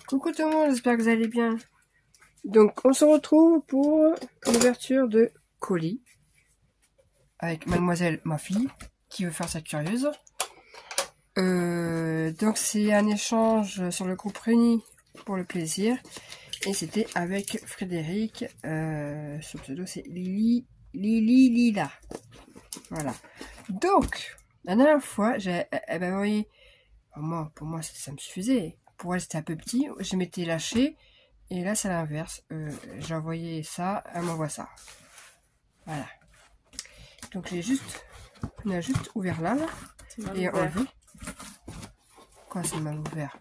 Coucou tout le monde, j'espère que vous allez bien. Donc on se retrouve pour l'ouverture de colis avec mademoiselle, ma fille, qui veut faire sa curieuse. Donc c'est un échange sur le groupe Réuni pour le plaisir. Et c'était avec Frédéric, son pseudo c'est Lila. Voilà. Donc, la dernière fois, elle m'a envoyé, pour moi ça me suffisait. Pour elle c'était un peu petit, je m'étais lâché. Et là, c'est l'inverse. J'ai envoyé ça, elle m'envoie ça. Voilà. Donc, on a juste ouvert là. Et enlevé. Quoi, c'est mal ouvert?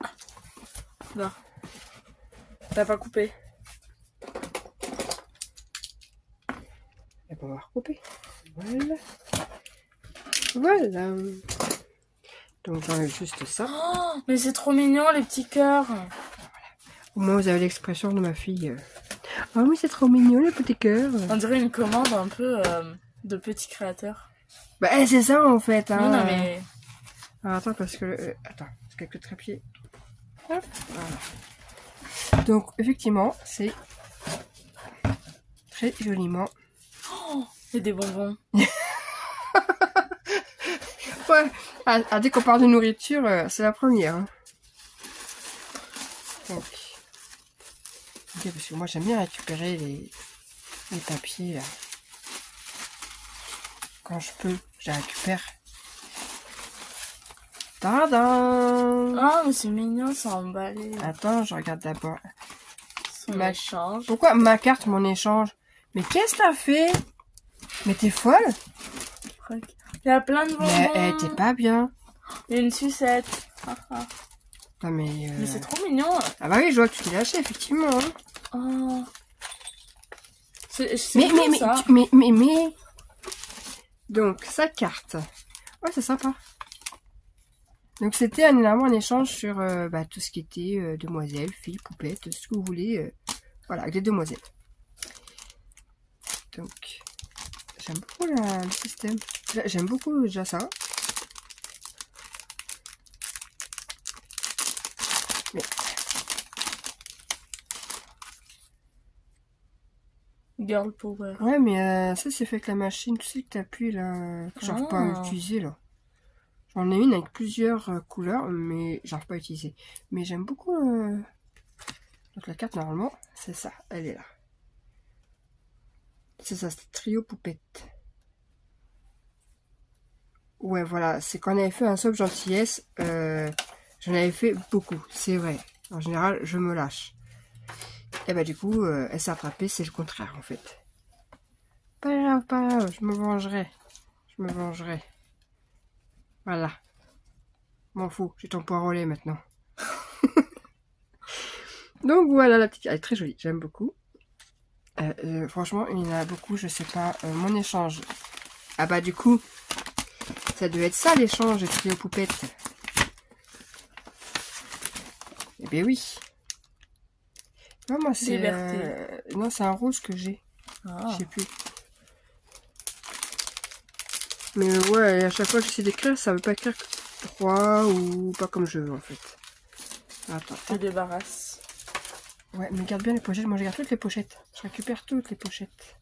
Non. T'as pas coupé? Et on va recouper. Voilà. Voilà. Donc, j'enlève juste ça. Oh, mais c'est trop mignon, les petits cœurs. Au moins, vous avez l'expression de ma fille. Ah oui, c'est trop mignon, les petits cœurs. On dirait une commande un peu de petits créateurs. Bah, c'est ça, en fait. Hein. Oui, non, mais... Alors, attends, parce que... attends, parce qu'avec le trépied... Hop, voilà. Donc, effectivement, c'est très joliment. Oh, et des bonbons. Ouais, dès qu'on parle de nourriture, c'est la première. Hein. Donc, okay, parce que moi j'aime bien récupérer les papiers là. Quand je peux, je les récupère. Tadam! Ah, mais c'est mignon, c'est emballé. Attends, je regarde d'abord. Son échange. Pourquoi ma carte, mon échange? Mais qu'est-ce que t'as fait? Mais t'es folle? Il y a plein de bonbons. Mais t'es pas bien. Il y a une sucette. Non mais... Mais c'est trop mignon. Ah bah oui, je vois que tu t'es lâché, effectivement. Hein. Oh. Mais... Donc, sa carte. Ouais, c'est sympa. Donc, c'était énormément un échange sur tout ce qui était demoiselles, filles, poupettes, ce que vous voulez. Voilà, avec les demoiselles. Donc, j'aime beaucoup le système. J'aime beaucoup déjà ça. Mais... Girl Power. Ouais, mais ça, c'est fait avec la machine. Tu sais que t'appuies là. Que j'arrive pas à utiliser là. J'en ai une avec plusieurs couleurs, mais j'arrive pas à utiliser. Mais j'aime beaucoup. Donc la carte, normalement, c'est ça. Elle est là. C'est ça, c'est trio poupette. Ouais, voilà. C'est quand on avait fait un soap gentillesse. J'en avais fait beaucoup, c'est vrai. En général, je me lâche. Et bah du coup, elle s'est rattrapée, c'est le contraire en fait. Pas grave, je me vengerai. Je me vengerai. Voilà. M'en fous, j'ai ton poids relais maintenant. Donc voilà, la petite... Elle est très jolie, j'aime beaucoup. Franchement, il y en a beaucoup, je sais pas. Mon échange. Ah bah du coup, ça devait être ça l'échange de trio poupette. Eh bien oui. Non, moi c'est... non, c'est un rose que j'ai. Je sais plus. Mais ouais, à chaque fois que j'essaie d'écrire, ça veut pas écrire 3 ou pas comme je veux en fait. Attends. Je te débarrasse. Ouais, mais garde bien les pochettes. Moi, je garde toutes les pochettes. Je récupère toutes les pochettes.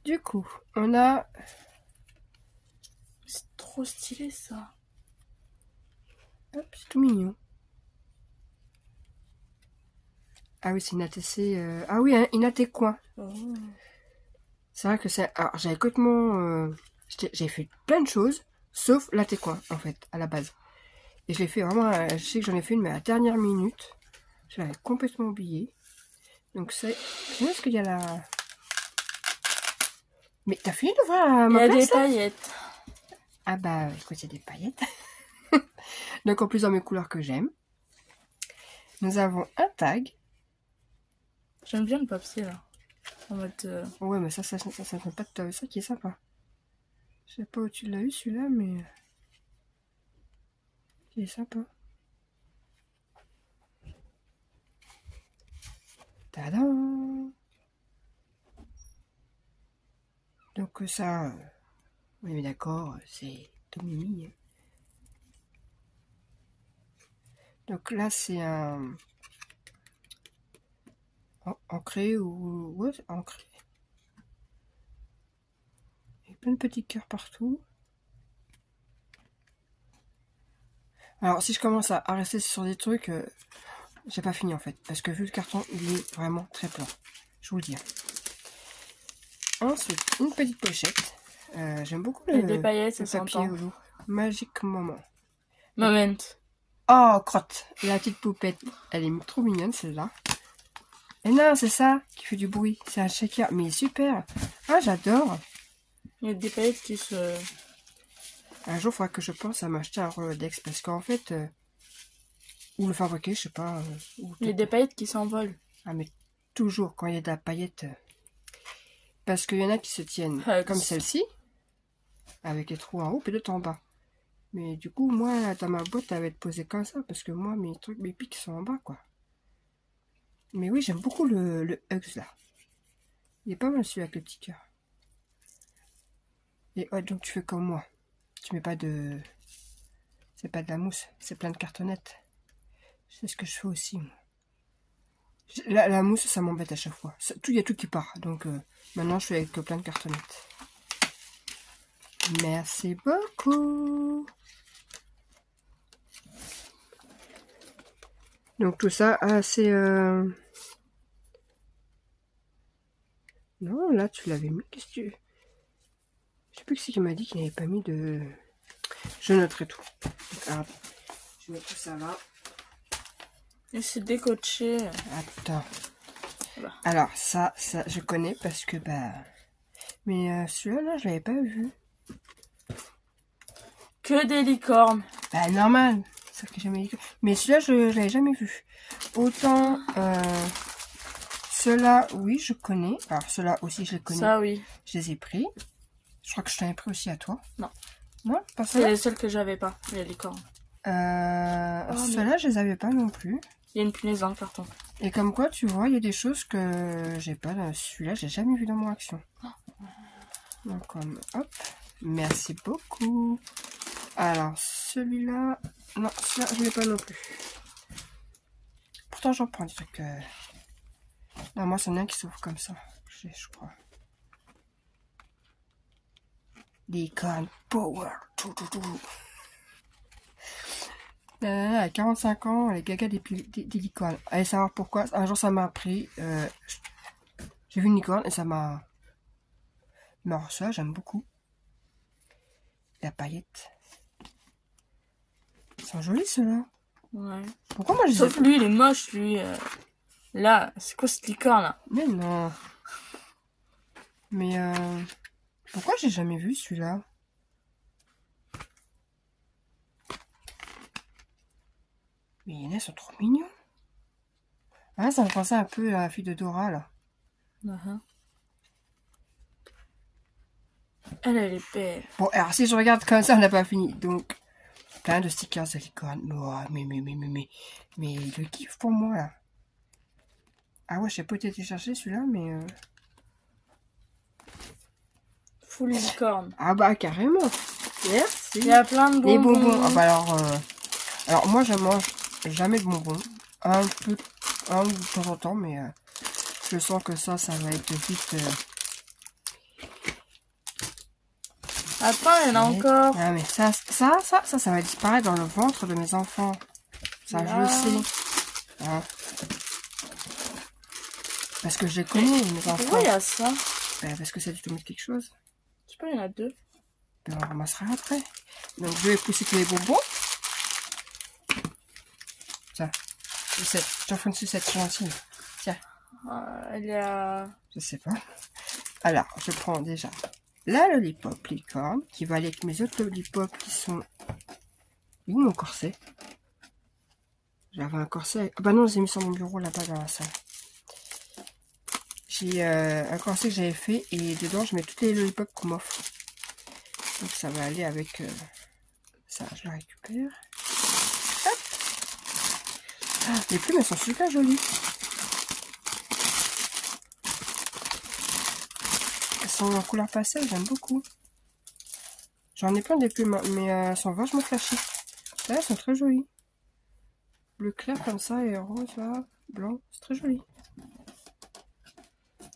Du coup, on a... C'est trop stylé, ça. Hop, c'est tout mignon. Ah oui, c'est une ATC... Ah oui, hein, une AT coin. Oh. C'est vrai que c'est... Alors, j'avais complètement... J'avais fait plein de choses, sauf l'AT coin, en fait, à la base. Et je l'ai fait vraiment... je sais que j'en ai fait une, mais à la dernière minute. Je l'avais complètement oublié. Donc c'est... Où est-ce qu'il y a la... Mais t'as fini d'ouvrir ma place? Il y a des paillettes. Ah bah, écoute, il y a des paillettes. Donc en plus dans mes couleurs que j'aime. Nous avons un tag. J'aime bien le papier là. En mode... Ouais, mais ça ne pas de ça qui est sympa. Je sais pas où tu l'as eu celui-là, mais... Il est sympa. Tadam! Donc ça... Oui, mais d'accord, c'est Tomimi. Donc là, c'est un ancré ou... Ouais, ancré. Il y a plein de petits cœurs partout. Alors, si je commence à rester sur des trucs, j'ai pas fini en fait. Parce que vu le carton, il est vraiment très plat. Je vous le dis. Ensuite, une petite pochette. J'aime beaucoup Et des paillettes, le ça papier s'entend. au Magic Moment. Moment. Oh, crotte. La petite poupette. Elle est trop mignonne, celle-là. Et non, c'est ça qui fait du bruit. C'est un shaker. Mais il est super. Ah, j'adore. Il y a des paillettes qui se... Un jour, il faudra que je pense à m'acheter un Rolodex. Parce qu'en fait... ou le fabriquer, je sais pas. Il y a des paillettes qui s'envolent. Ah, mais toujours, quand il y a de la paillette... parce qu'il y en a qui se tiennent comme celle-ci. Avec les trous en haut et d'autres en bas. Mais du coup, moi, dans ma boîte, elle va être posée comme ça. Parce que moi, mes pics sont en bas, quoi. Mais oui, j'aime beaucoup le Hugs, là. Il est pas mal celui avec le petit cœur. Et ouais, donc tu fais comme moi. Tu mets pas de... C'est pas de la mousse, c'est plein de cartonnettes. C'est ce que je fais aussi, moi. La mousse, ça m'embête à chaque fois. Il y a tout qui part. Donc maintenant, je fais avec plein de cartonnettes. Merci beaucoup. Donc tout ça, c'est... Non, là, tu l'avais mis. Qu'est-ce que tu... Je sais plus qui m'a dit qu'il n'avait pas mis de... Je noterai tout. Alors, je mets tout ça là. Et c'est décoché. Attends. Voilà. Alors, ça, je connais parce que, bah... Mais celui-là, là, je l'avais pas vu. Que des licornes. Bah, normal. C'est que j'ai jamais dit. Mais celui-là, je l'avais jamais vu. Autant... ceux-là, oui, je connais. Alors, ceux-là aussi, je les connais. Ça, oui. Je les ai pris. Je crois que je t'en ai pris aussi à toi. Non. Non, pas C'est ceux-là. les seuls que j'avais pas, les licornes. Ceux-là, je les avais pas non plus. Il y a une punaise dans le carton. Et comme quoi, tu vois, il y a des choses que j'ai pas. Celui-là, j'ai jamais vu dans mon action. Donc, comme, hop. Merci beaucoup. Alors, celui-là... Non, celui-là, je l'ai pas non plus. Pourtant, j'en prends des trucs... Non, moi, c'en est un qui s'ouvre comme ça. Je crois. Licorne Power. Tout. À 45 ans, les gagas des licornes. Allez savoir pourquoi. Un jour, ça m'a appris. J'ai vu une licorne et ça m'a... Mais alors ça, j'aime beaucoup. La paillette. Ils sont jolis, ceux-là. Ouais. Pourquoi moi, je les ai... Sauf lui, il est moche, lui. Là, c'est quoi cette licorne, là? Mais non. Mais pourquoi j'ai jamais vu celui-là? Mais il y en a, ils sont trop mignons. Ah, ça me pensait un peu à la fille de Dora, là. Elle est belle. Bon, alors si je regarde comme ça, on n'a pas fini. Donc, plein de stickers de licorne. Oh, mais le kiff pour moi, là. Ah ouais, je sais pas où t'étais chercher celui-là, mais... Full licorne. Ah bah, carrément. Merci. Il y a plein de bonbons. Les bonbons. Ah bah alors moi, je mange jamais de bonbons. Un ou de temps en temps, mais je sens que ça va être vite... Attends, il y en a encore. Ah mais ça va disparaître dans le ventre de mes enfants. Ça, Là. je le sais. Hein. Parce que je les connais, mes enfants. Pourquoi il y a ça? Ben, parce que ça a dû tomber quelque chose. Je sais pas, il y en a deux. Ben, on ramassera après. Donc, je vais pousser tous les bonbons. Tiens, sucette. J'en fais une sucette gentille. Tiens. Elle est à... Je sais pas. Alors, je prends déjà la lollipop licorne qui va aller avec mes autres lollipops qui sont... Où mon corset? J'avais un corset avec... Ah bah non, je l'ai mis sur mon bureau là-bas dans la salle. J'ai un corset que j'avais fait et dedans je mets toutes les lollipops qu'on m'offre. Donc ça va aller avec ça. Je le récupère. Hop. Ah, les plumes elles sont super jolies. Elles sont en couleur pastel, j'aime beaucoup. J'en ai plein des plumes, mais elles sont vachement flashy. Là, elles sont très jolies. Bleu clair comme ça et rose là, blanc, c'est très joli.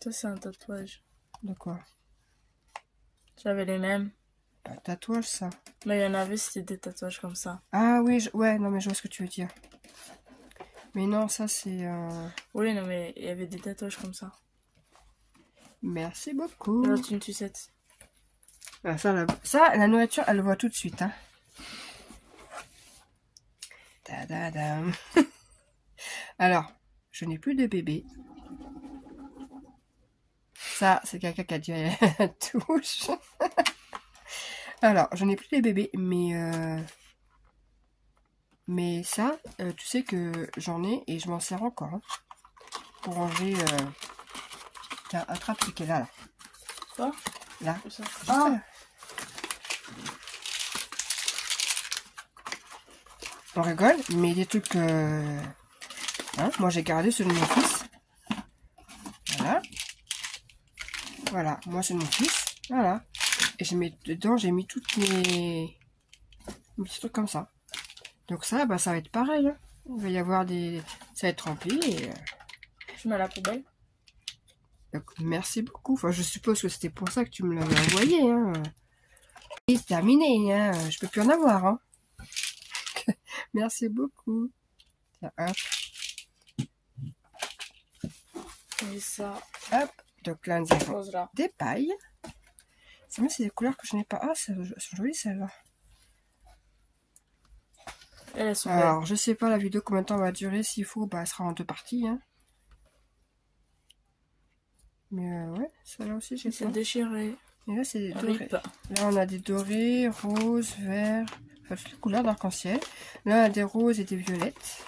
Ça, c'est un tatouage. De quoi? J'avais les mêmes. Un tatouage, ça. Mais il y en avait, c'était des tatouages comme ça. Ah oui, ouais, non, mais je vois ce que tu veux dire. Mais non, ça, c'est... Oui, non, mais il y avait des tatouages comme ça. Merci beaucoup. Là, c'est une sucette. Ah, ça, la nourriture, elle le voit tout de suite. Hein. Tadadam. Alors, je n'ai plus de bébé. Ça, c'est quelqu'un qui a dit touche. Alors, je n'ai plus de bébé, mais ça, tu sais que j'en ai et je m'en sers encore. Hein, pour ranger... Tiens, attrape ce qu'elle a là. Quoi? Là. Ça. Ah. On rigole, mais des trucs... Hein, moi, j'ai gardé ceux de mon fils. Voilà. Voilà, moi, c'est mon fils. Voilà. Et je mets dedans, j'ai mis toutes mes petits trucs comme ça. Donc ça, bah, ça va être pareil. Hein. Il va y avoir des... Ça va être rempli et... Je mets à la poubelle. Donc, merci beaucoup. Enfin, je suppose que c'était pour ça que tu me l'avais envoyé. Hein. Et c'est terminé. Hein. Je peux plus en avoir. Hein. Merci beaucoup. Tiens, hop. Et ça. Hop. Donc là, nous avons Chose-là. des pailles. C'est bien, c'est des couleurs que je n'ai pas. Ah, elles sont jolies celles-là. Elles sont Alors, je sais pas la vidéo combien de temps va durer. S'il faut, bah, elle sera en 2 parties. Hein. Mais ouais, celle-là aussi, j'ai c'est pas. déchiré. Et là, c'est des dorés. Rip. Là, on a des dorés, roses, verts, enfin, toutes les couleurs d'arc-en-ciel. Là, on a des roses et des violettes.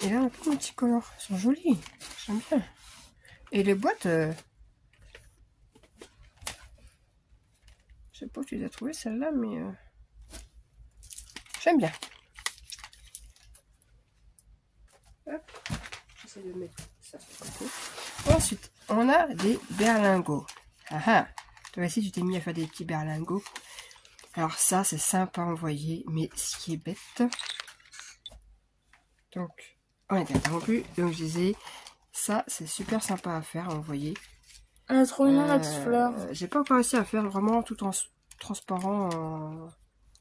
Et là, on a plein de petits colores. Ils sont jolis. J'aime bien. Et les boîtes, je sais pas où tu les as trouvées, celles-là, mais j'aime bien. Hop. J'essaie de mettre ça sur le côté. Ensuite, on a des berlingots. Ah ah. Toi aussi, tu t'es mis à faire des petits berlingots. Alors ça, c'est sympa à envoyer, mais ce qui est bête... Donc, on est interrompu. Donc, je disais, ça, c'est super sympa à faire, à envoyer. Elle a trop mignon la petite fleur. J'ai pas encore réussi à faire vraiment tout en transparent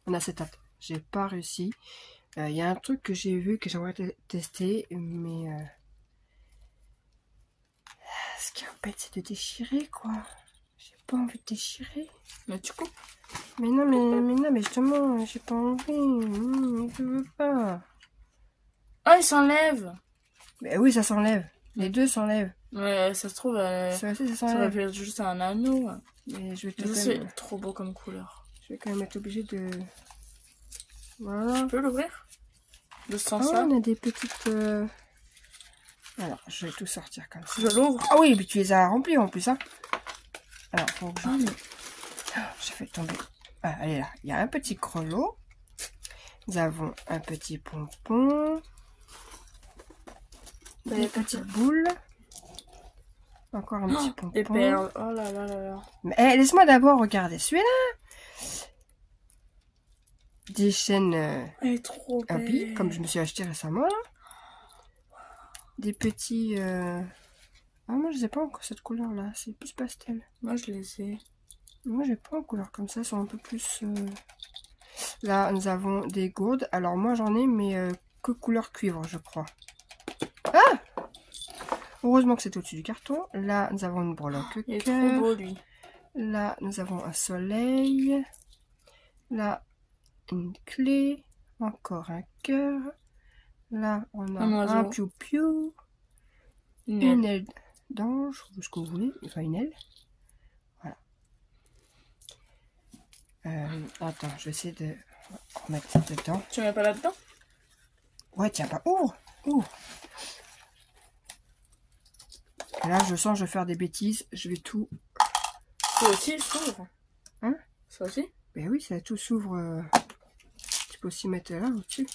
en acétate. J'ai pas réussi. Il y a un truc que j'ai vu que j'aimerais tester, mais... ce qui est bête, c'est de déchirer, quoi. J'ai pas envie de déchirer. Mais tu coupes. Mais non, mais justement, j'ai pas envie. Je veux pas. Ah, il s'enlève. Mais oui, ça s'enlève. Les deux s'enlèvent. Mais ça se trouve, Ça aussi, ça ça aurait s'enlève. pu être juste un anneau. Mais je vais Mais quand ça, même... c'est trop beau comme couleur. Je vais quand même être obligée de... Voilà. Tu peux l'ouvrir de ce Ah, sens-là? on a des petites... Alors, je vais tout sortir comme ça. Je l'ouvre. Ah oui, mais tu les as remplis en plus, hein. Alors, faut que je... Ah, mais... J'ai fait tomber. Ah, elle est là. Il y a un petit grelot. Nous avons un petit pompon. Des petites boules. Encore un petit pompon. Des perles. Oh là là là là. Mais laisse-moi d'abord regarder celui-là. Des chaînes Elle est trop belle. Happy, comme je me suis acheté récemment là. Des petits... Ah, moi je les ai pas encore cette couleur là. C'est plus pastel. Moi, je les ai. Moi j'ai pas en couleur comme ça. Elles sont un peu plus... Là, nous avons des gourdes. Alors moi j'en ai, mais que couleur cuivre, je crois. Ah! Heureusement que c'est au-dessus du carton. Là, nous avons une breloque. Il est trop beau, lui. Là, nous avons un soleil. Là, une clé. Encore un cœur. Là, on a un piou-piou. Une aile d'ange, ou ce que vous voulez. Enfin, une aile. Voilà. Attends, je vais essayer de remettre ça dedans. Tu mets pas là-dedans? Ouais, tiens, pas. Ouvre! Ouvre! Et là, je sens que je vais faire des bêtises. Je vais tout... Ça aussi, il s'ouvre. Hein? Ça aussi? Ben oui, ça tout s'ouvre. Tu peux aussi mettre là, au-dessus.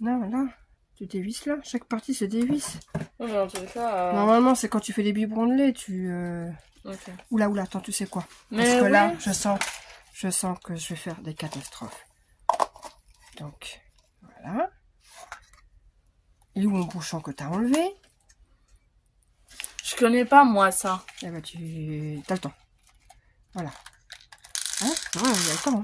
Non, là. Tu dévisses là. Chaque partie se dévisse. Oui, mais dans tous les cas... Normalement, c'est quand tu fais des biberons de lait, tu... Ok. Oula, attends, tu sais quoi? Mais parce que oui. là, je sens que je vais faire des catastrophes. Donc, voilà. Et où mon bouchon que tu as enlevé? Je Je connais pas, moi, ça. Eh ben, t'as le temps. Voilà. Hein? Ouais, il y a le temps. Hein.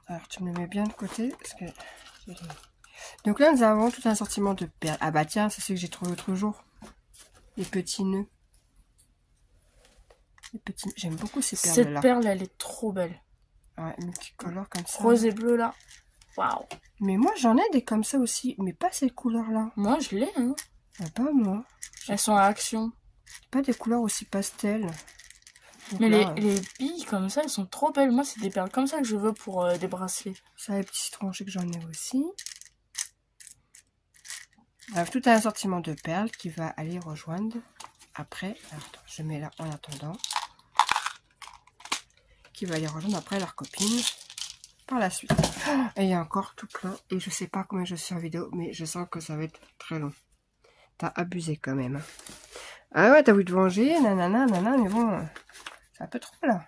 Alors, tu me le mets bien de côté. Parce que... Donc là, nous avons tout un assortiment de perles. Ah bah tiens, c'est ce que j'ai trouvé l'autre jour. Les petits nœuds. Les petits... J'aime beaucoup ces perles-là. Cette perle, elle est trop belle. Ouais, multicolore comme ça. Rose et bleu, là. Waouh. Mais moi, j'en ai des comme ça aussi. Mais pas ces couleurs-là. Moi, je l'ai, hein. Ah, pas moi. Elles sont à action. Pas des couleurs aussi pastel. Donc Mais là, les billes comme ça, elles sont trop belles. Moi, c'est des perles comme ça que je veux pour des bracelets. ça, les petits citrons, je sais que j'en ai aussi. Alors, tout un assortiment de perles qui va aller rejoindre après. Alors, attends, je mets là en attendant. Qui va aller rejoindre après leur copine par la suite. Et il y a encore tout plein. Et je sais pas combien je suis en vidéo, mais je sens que ça va être très long. T'as abusé quand même. Ah ouais, t'as voulu te venger, nanana, nanana, mais bon, c'est un peu trop là.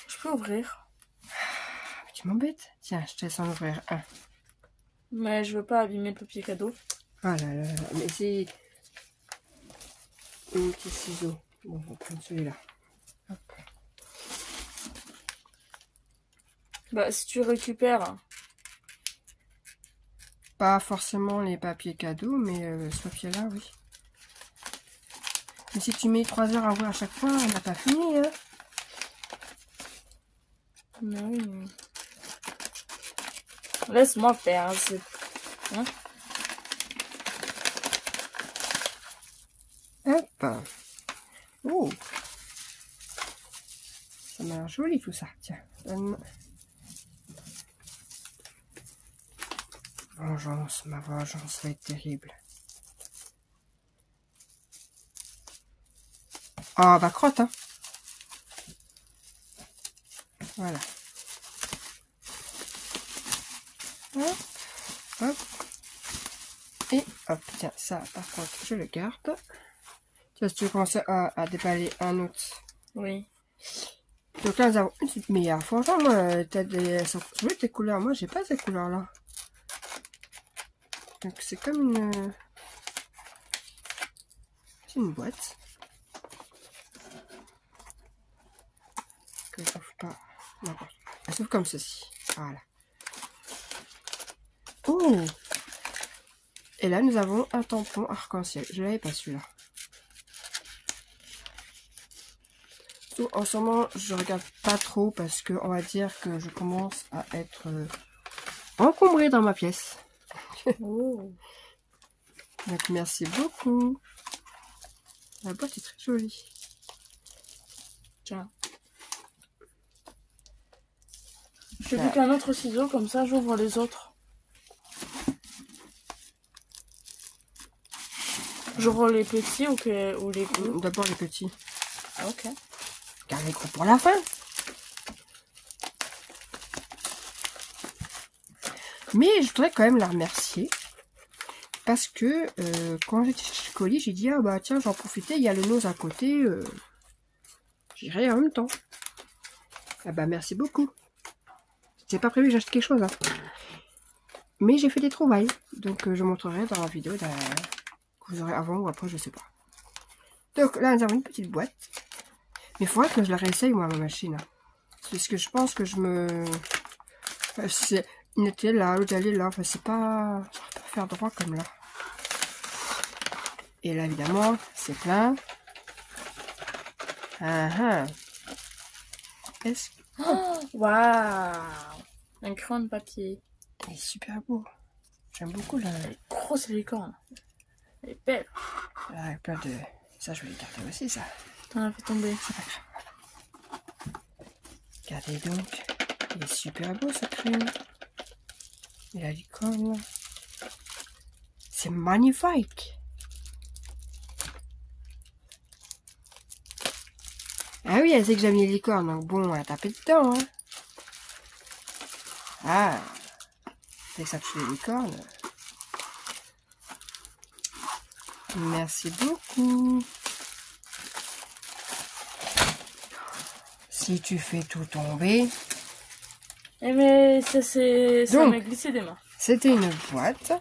Je peux ouvrir. Mais tu m'embêtes. Tiens, je te laisse en ouvrir un. Mais je veux pas abîmer le papier cadeau. Ah là là, mais c'est un petit ciseau. Bon, on va prendre celui-là. Hop. Bah, si tu récupères. Pas forcément les papiers cadeaux, mais ce papier-là, oui. Mais si tu mets 3 heures à ouvrir à chaque fois, on n'a pas fini, hein. Mais oui. Laisse-moi faire. Hein? Hop. Oh. Ça m'a l'air joli tout ça. Tiens, donne-moi. Vengeance, ma vengeance va être terrible. Ah bah crotte, hein. Voilà. Hop, hop. Et hop, tiens, ça par contre, je le garde. Tu vois, si tu veux commencer à déballer un autre. Oui. Donc là, nous avons une petite meilleure. Franchement, moi, t'as des... tes couleurs. Moi, j'ai pas ces couleurs-là. Donc c'est comme une... C'est une boîte. Que je trouve pas n'importe quoi. Elle s'ouvre comme ceci. Voilà. Oh! Et là, nous avons un tampon arc-en-ciel. Je l'avais pas celui-là. En ce moment, je regarde pas trop parce que on va dire que je commence à être encombrée dans ma pièce. Oh. Donc merci beaucoup. La boîte est très jolie. Tiens. Je fais plus qu'un autre ciseau, comme ça j'ouvre les autres. J'ouvre les petits ou les gros? D'abord les petits. Ah, ok. Garde les gros pour la fin. Mais je voudrais quand même la remercier. Parce que quand j'étais chez Colis, j'ai dit, ah bah tiens, j'en profitais, il y a le nose à côté. J'irai en même temps. Ah bah merci beaucoup. C'était pas prévu que j'achète quelque chose. Hein. Mais j'ai fait des trouvailles. Donc je montrerai dans la vidéo que vous aurez avant ou après, je sais pas. Donc là, nous avons une petite boîte. Mais il faudrait que je la réessaye, moi, ma machine. Parce que je pense que je me... Enfin, c'est... Une était là, l'autre elle est là. Enfin, c'est pas... Ça va pas faire droit comme là. Et là, évidemment, c'est plein. Ah ah. Est-ce que... Oh, waouh! Un crayon de papier. Il est super beau. J'aime beaucoup la... Grosse licorne. Elle est belle. Là, avec plein de... Ça, je vais les garder aussi, ça. T'en as fait tomber. C'est pas grave. Regardez donc. Il est super beau, ce crayon. Et la licorne, là. C'est magnifique. Ah oui, elle sait que j'aime les licornes, donc bon, elle a tapé dedans, hein. Ah. C'est que ça tue les licornes. Merci beaucoup. Si tu fais tout tomber... Eh mais ça m'a glissé des mains. C'était une boîte.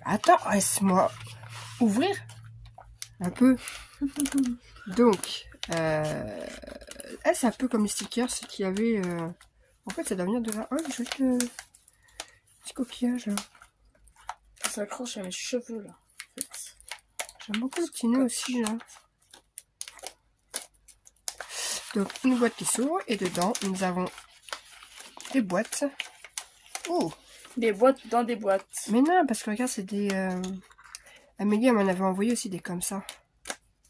Attends, laisse-moi ouvrir un peu. Donc, c'est un peu comme les stickers qu'il y avait. En fait, ça doit venir de là. Oh, joli petit coquillage là. Ça s'accroche à mes cheveux là. En fait. J'aime beaucoup le petit nœud aussi là. Donc, une boîte qui s'ouvre et dedans, nous avons des boîtes. Oh! Des boîtes dans des boîtes. Mais non, parce que regarde, c'est des... Amélie, elle m'en avait envoyé aussi des comme ça.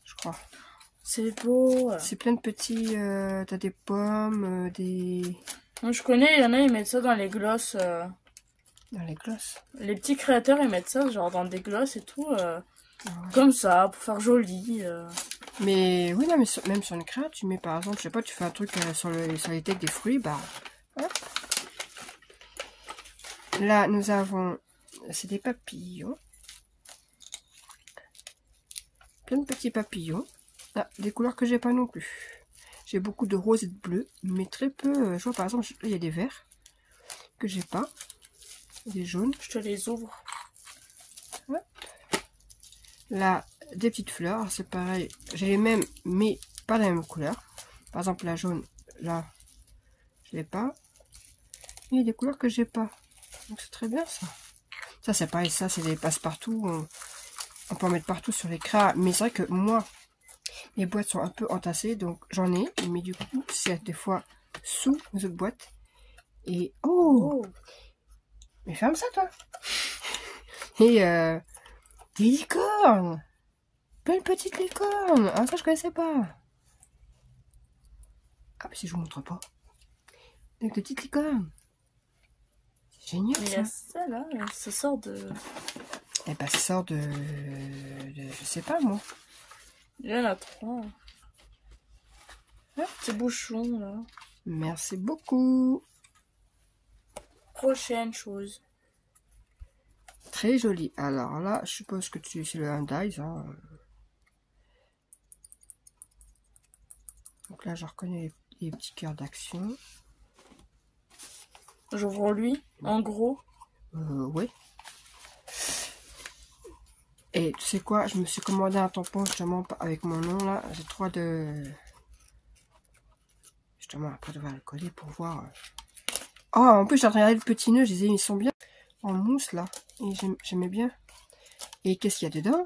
Je crois. C'est beau. C'est plein de petits... T'as des pommes, des... Moi, je connais, il y en a, ils mettent ça dans les glosses. Dans les glosses. Les petits créateurs, ils mettent ça genre dans des glosses et tout. Ouais. Comme ça, pour faire joli. Mais oui, non, mais même sur une crête, tu mets par exemple, je sais pas, tu fais un truc sur les têtes des fruits, bah... Hop. Là, nous avons... C'est des papillons. Plein de petits papillons. Ah, des couleurs que j'ai pas non plus. J'ai beaucoup de rose et de bleu, mais très peu... Je vois par exemple, il y a des verts que j'ai pas. Des jaunes. Je te les ouvre. Ouais. Là, des petites fleurs. C'est pareil. J'ai les mêmes, mais pas la même couleur. Par exemple, la jaune, là, je l'ai pas. Il y a des couleurs que j'ai pas. Donc c'est très bien ça. Ça c'est pareil, ça c'est des passe-partout. On peut en mettre partout sur les crats. Mais c'est vrai que moi, les boîtes sont un peu entassées. Donc j'en ai. Mais du coup, c'est des fois sous les autres boîtes. Et oh, mais ferme ça toi. Et des licornes. Plein de petites licornes. Ah ça je connaissais pas. Ah mais si je vous montre pas. Avec des petites licornes. C'est génial ça. Il y a ça là, ça sort de... Eh ben ça sort de... Je sais pas moi. Il y en a 3. Ah. Ces bouchons là. Merci beaucoup. Prochaine chose. Très joli. Alors là, je suppose que c'est le Undies. Hein. Donc là, je reconnais les petits cœurs d'action. J'ouvre lui, en gros. Ouais. Et tu sais quoi, je me suis commandé un tampon justement avec mon nom là. J'ai trop de... Justement, après devoir le coller pour voir. Oh, en plus j'ai regardé le petit nœud, je disais ils sont bien en mousse là. Et j'aimais bien. Et qu'est-ce qu'il y a dedans?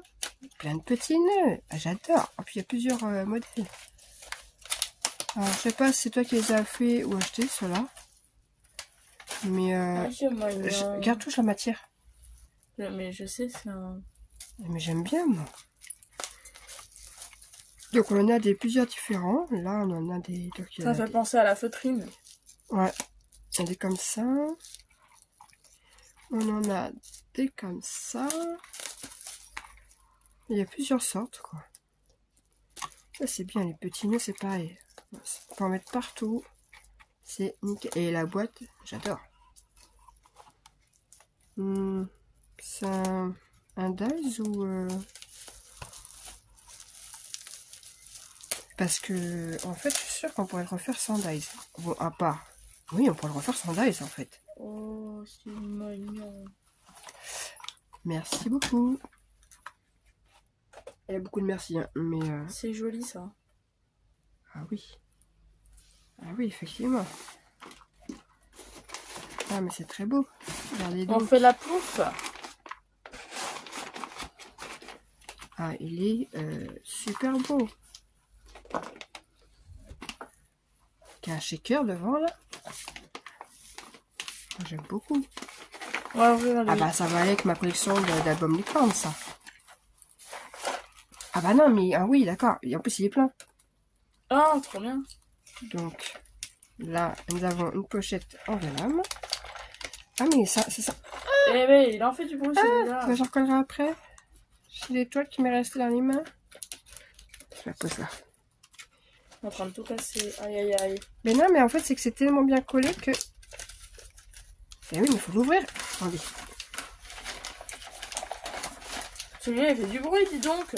Plein de petits nœuds. Ah, j'adore. Et puis il y a plusieurs modèles. Alors je sais pas si c'est toi qui les as fait ou acheté ceux-là. Mais regarde, touche la matière. Mais je sais, c'est un... Mais j'aime bien moi. Donc on en a plusieurs différents. Là on en a des... Ça fait penser à la feutrine. Ouais. Il y a des comme ça. On en a des comme ça. Il y a plusieurs sortes quoi. Ça c'est bien, les petits nœuds c'est pareil. On peut en mettre partout. C'est nickel. Et la boîte, j'adore. C'est un dies ou... Parce que, en fait, je suis sûre qu'on pourrait le refaire sans dies. Bon, à part... Oui, on pourrait le refaire sans dies, en fait. Oh, c'est mignon. Merci beaucoup. Il y a beaucoup de merci, hein, mais... C'est joli, ça. Ah oui. Ah oui, effectivement. Ah, mais c'est très beau. Regardez donc. On fait la pouffe. Ah, il est super beau. Il y a un shaker devant, là. J'aime beaucoup. On va ouvrir lui. Ah bah, ça va aller avec ma collection d'albums licorne, ça. Ah bah non, mais... Ah oui, d'accord. Et en plus, il est plein. Ah, trop bien. Donc, là, nous avons une pochette en vélame. Ah, mais ça, c'est ça. Eh ben, il en fait du bruit, celui-là. Bah, j'en recollerai après. J'ai les toiles qui m'est resté dans les mains. Je la pose là. En train de tout casser. Aïe, aïe, aïe. Mais non, mais en fait, c'est que c'est tellement bien collé que... Eh oui, mais il faut l'ouvrir. Attendez. Celui-là, il fait du bruit, dis donc.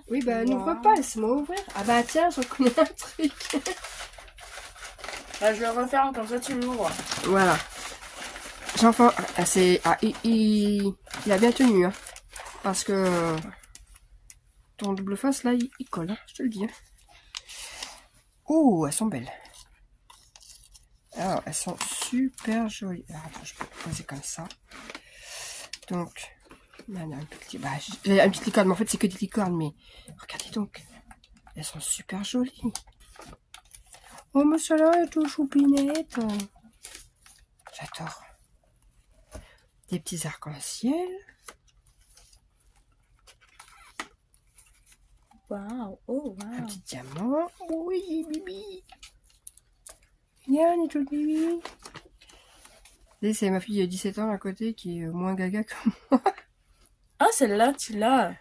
Oui, bah, Wow. n'ouvre pas, laisse-moi ouvrir. Ah bah, tiens, je reconnais un truc. Bah, je le referme, comme ça tu l'ouvres. Voilà. J'ai enfin... c'est... Ah, il a bien tenu, hein. Parce que... ton double face, là, il colle, hein, je te le dis. Hein. Oh, elles sont belles. Alors, elles sont super jolies. Alors, attends, je peux les poser comme ça. Donc, là, on a un petit... Bah, j'ai un petit licorne, mais en fait, c'est que des licornes, mais... Regardez donc. Elles sont super jolies. Oh, mais celle-là est tout choupinette. J'adore. Des petits arcs-en-ciel. Waouh, oh Un waouh. petit diamant. Oui, Bibi. Viens, est toute Bibi. Et c'est ma fille de 17 ans à côté qui est moins gaga que moi. Ah, celle-là, tu l'as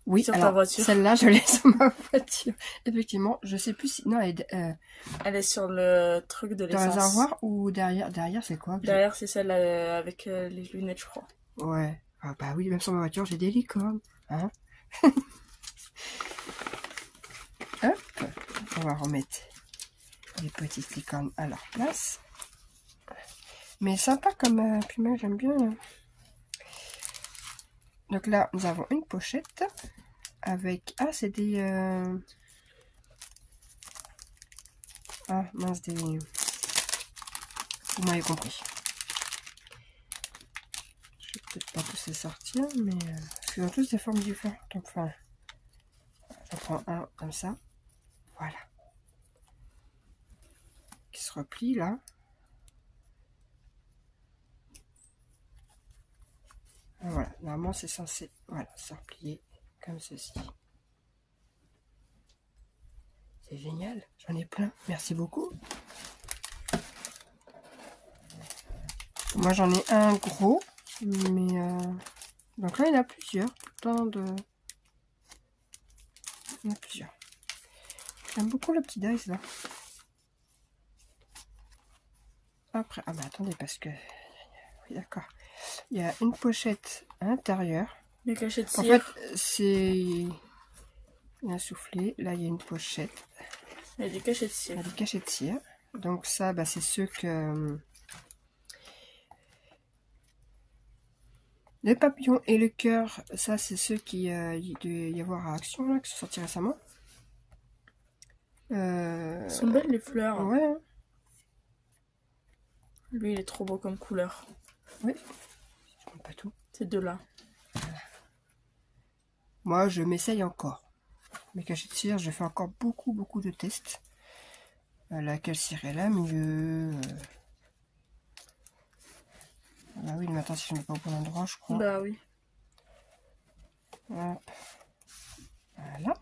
Oui, sur ta alors, voiture. celle-là, je l'ai sur ma voiture. Effectivement, je sais plus si... Non, Elle est sur le truc de dans le l'essence. réservoir ou derrière. Derrière, c'est quoi? Derrière, c'est celle avec les lunettes, je crois. Ouais. Ah bah oui, même sur ma voiture, j'ai des licornes. Hein. Hop. On va remettre les petites licornes à leur place. Mais sympa comme plumage, j'aime bien. Hein. Donc là, nous avons une pochette avec... Ah, c'est des... Ah, mince, des... Vous m'avez compris. Je vais peut-être pas tous les sortir, mais... Parce qu'ils ont tous des formes différentes. Donc, enfin... J'en prends un comme ça. Voilà. Qui se replie, là. Voilà. Normalement, c'est censé... Voilà, se replier comme ceci. C'est génial. J'en ai plein. Merci beaucoup. Moi, j'en ai un gros. Mais... Donc là, il y en a plusieurs. Plein de... Il y en a plusieurs. J'aime beaucoup le petit dice, là. Après... Ah, bah attendez, parce que... Oui, d'accord. Il y a une pochette à l'intérieur. Les cachets de En cire. fait, c'est... un soufflé. Là, il y a une pochette. Il y a des cachets de Il y cire. a des cachets de cire. Donc ça, bah, c'est ceux que... Les papillons et le cœur, ça, c'est ceux qui... il doit y avoir à Action, là, qui sont sortis récemment. Elles sont belles, les fleurs. Ouais. Hein. Lui, il est trop beau comme couleur. Oui. Je compte pas tout. Ces deux-là. Moi, je m'essaye encore. Mes cachets de cire, je fais encore beaucoup de tests. Laquelle cire est là, mieux... Ah oui, mais attends, si je ne mets pas au bon endroit, je crois. Bah oui. Hop. Voilà.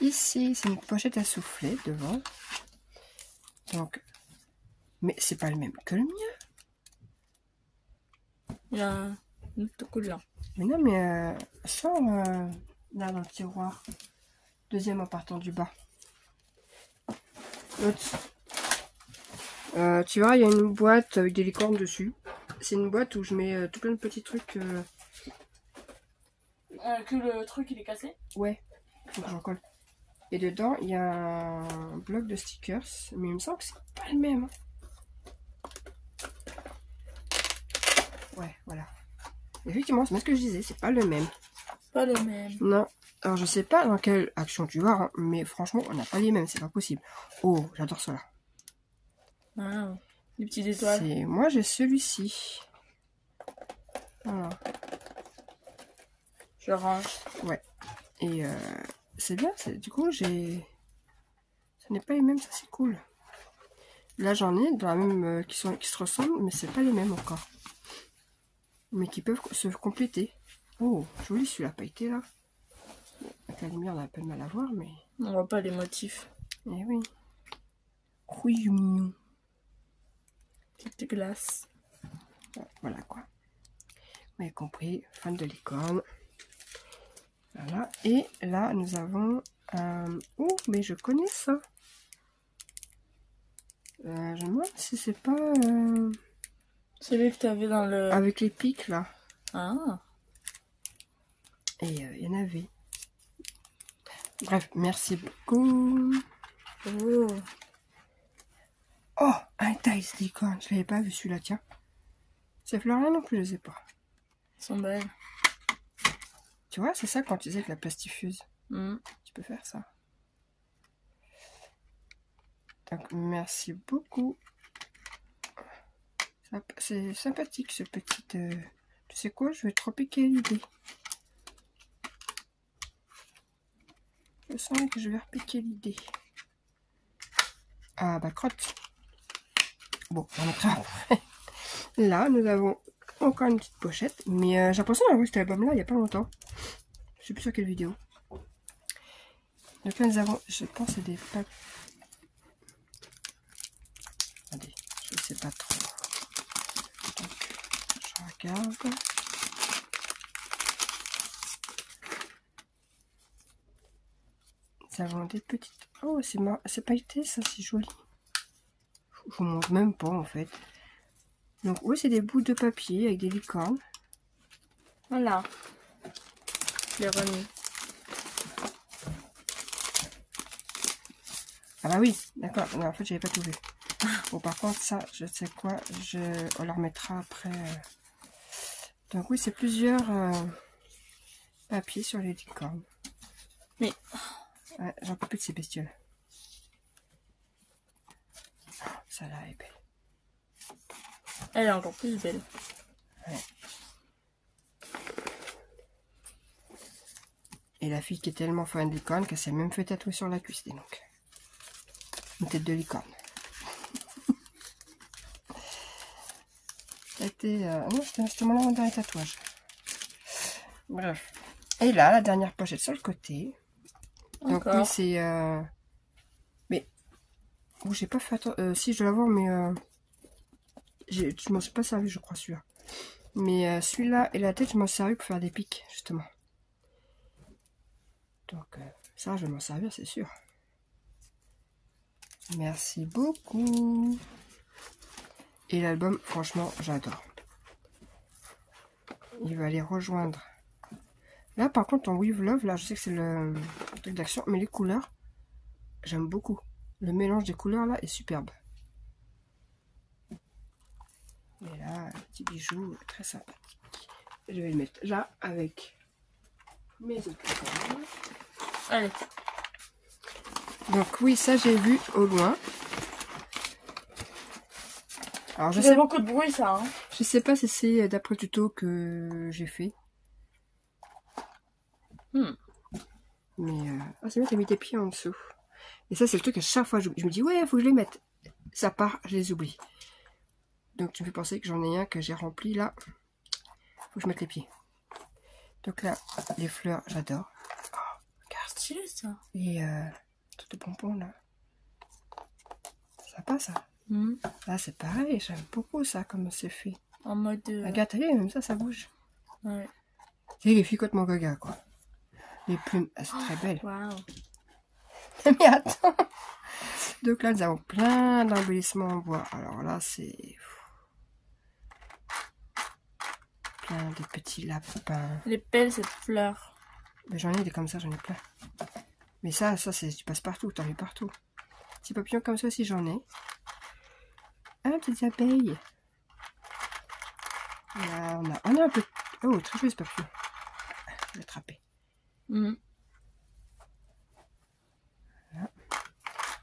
Ici, c'est une pochette à souffler devant. Donc, mais c'est pas le même que le mien. Il y a un autre couleur. Mais non, mais sors là dans le tiroir. Deuxième en partant du bas. L'autre. Tu vois, il y a une boîte avec des licornes dessus. C'est une boîte où je mets tout plein de petits trucs. Que le truc, il est cassé? Ouais, faut que j'en colle. Et dedans, il y a un bloc de stickers. Mais il me semble que c'est pas le même. Ouais, voilà. Effectivement, c'est bien ce que je disais, c'est pas le même. Pas le même. Non. Alors, je sais pas dans quelle action tu vas, hein, mais franchement, on n'a pas les mêmes, c'est pas possible. Oh, j'adore cela. Ah, les petites étoiles. Moi, j'ai celui-ci. Voilà. Je range. Ouais. Et c'est bien, du coup, j'ai... Ça n'est pas les mêmes, ça c'est cool. Là, j'en ai dans la même qui se ressemblent, mais c'est pas les mêmes encore. Mais qui peuvent se compléter. Oh, joli celui-là, pailleté là. Avec la lumière, on a un peu de mal à voir, mais... On voit pas les motifs. Eh oui. Oui, mignon. Petite glace. Voilà quoi. Vous avez compris, fan de licorne. Voilà. Et là, nous avons un... Oh, mais je connais ça. Je me demande si c'est pas... Celui que tu avais dans le... Avec les pics là. Ah. Et il y en avait. Bref, merci beaucoup. Oh. Oh, un Dice licorne. Je l'avais pas vu celui-là, tiens. Ces fleurs-là non plus, je sais pas. Elles sont belles. Tu vois, c'est ça quand tu disais avec la plastifuse. Mm. Tu peux faire ça. Donc, merci beaucoup. C'est sympathique ce petit... Tu sais quoi, je vais trop piquer l'idée. Je sens que je vais repiquer l'idée. Ah bah crotte. Bon, on mettra après. Là, nous avons encore une petite pochette. Mais j'ai l'impression d'avoir vu cet album-là il n'y a pas longtemps. Je sais plus sur quelle vidéo. Donc là, nous avons, je pense, des papiers. Attendez, je sais pas trop. Donc, je regarde. Nous avons des petites... Oh, c'est pailleté, ça, c'est joli. Je vous montre même pas, en fait. Donc, oui, c'est des bouts de papier avec des licornes. Voilà. Je l'ai remis. Ah bah oui, d'accord. Non, en fait, j'avais pas tout vu. Bon, par contre, ça, je sais quoi, on le remettra après. Donc oui, c'est plusieurs papiers sur les licornes. Oui. Ouais, j'en peux plus de ces bestioles. Oh, ça là est belle. Elle est encore plus belle. Ouais. Et la fille qui est tellement fan de licorne qu'elle s'est même fait tatouer sur la cuisse, donc. Une tête de licorne. Non, c'était mon dernier tatouage. Bref. Et là, la dernière pochette sur le côté. Donc oui, c'est... Mais... Bon, j'ai pas fait attention... si, je dois l'avoir, mais... Je m'en suis pas servi, je crois, celui-là. Mais celui-là et la tête, je m'en suis servi pour faire des pics, justement. Donc, ça, je vais m'en servir, c'est sûr. Merci beaucoup. Et l'album, franchement, j'adore. Il va aller rejoindre. Là, par contre, en With Love, là, je sais que c'est le truc d'action, mais les couleurs, j'aime beaucoup. Le mélange des couleurs, là, est superbe. Et là, un petit bijou très sympathique. Je vais le mettre là, avec mes autres. Allez. Donc oui, ça, j'ai vu au loin. Alors, Ça fait beaucoup de bruit, ça. Hein. Je sais pas si c'est d'après le tuto que j'ai fait. Mais c'est bien, t'as mis tes pieds en dessous. Et ça, c'est le truc à chaque fois, je me dis, ouais, faut que je les mette. Ça part, je les oublie. Donc, tu me fais penser que j'en ai un que j'ai rempli là. Faut que je mette les pieds. Donc là, les fleurs, j'adore. Oh, regarde. Stylé, ça. Et tout de bonbons là. Ça passe, ça. Là, c'est pareil, j'aime beaucoup ça, comme c'est fait. En mode... Regarde, même ça bouge. Ouais. C'est les filles complètement gaga, quoi. Les plumes, c'est très belle. Waouh. Mais attends. Donc là, nous avons plein d'embellissements en bois. Alors là, c'est... Plein de petits lapins. Elle est belle, cette fleur. Mais j'en ai des comme ça, j'en ai plein. Mais ça c'est tu passes partout, t'en mets partout. Petits papillons comme ça aussi, j'en ai. Ah, petites abeilles. Là, on a un peu... Oh, très joli ce papillon. Je vais l'attraper. Voilà.